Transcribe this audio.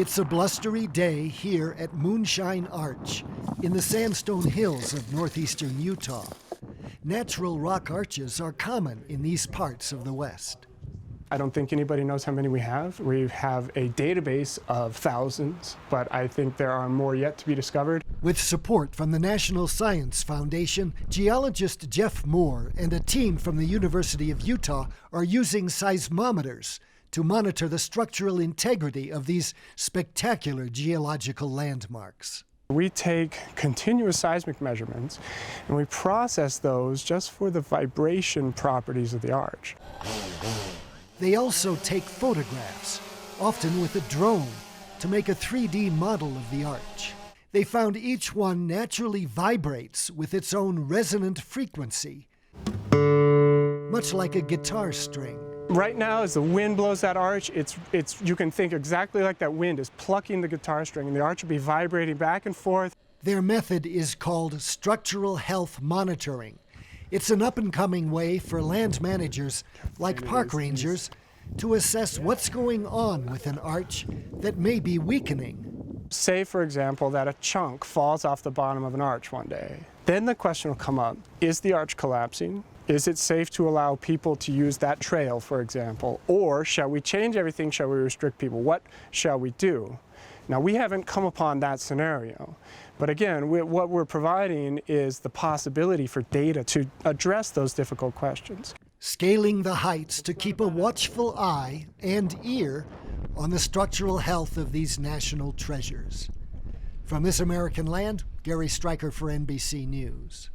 It's a blustery day here at Moonshine Arch in the sandstone hills of northeastern Utah. Natural rock arches are common in these parts of the West. I don't think anybody knows how many we have. We have a database of thousands, but I think there are more yet to be discovered. With support from the National Science Foundation, geologist Jeff Moore and a team from the University of Utah are using seismometers to monitor the structural integrity of these spectacular geological landmarks. We take continuous seismic measurements and we process those just for the vibration properties of the arch. They also take photographs, often with a drone, to make a 3D model of the arch. They found each one naturally vibrates with its own resonant frequency, much like a guitar string. Right now, as the wind blows that arch, you can think exactly like that wind is plucking the guitar string, and the arch will be vibrating back and forth. Their method is called structural health monitoring. It's an up-and-coming way for land managers, like park rangers, to assess what's going on with an arch that may be weakening. Say, for example, that a chunk falls off the bottom of an arch one day. Then the question will come up, is the arch collapsing? Is it safe to allow people to use that trail, for example? Or shall we change everything? Shall we restrict people? What shall we do? Now, we haven't come upon that scenario. But again, what we're providing is the possibility for data to address those difficult questions. Scaling the heights to keep a watchful eye and ear on the structural health of these national treasures. From This American Land, Gary Stryker for NBC News.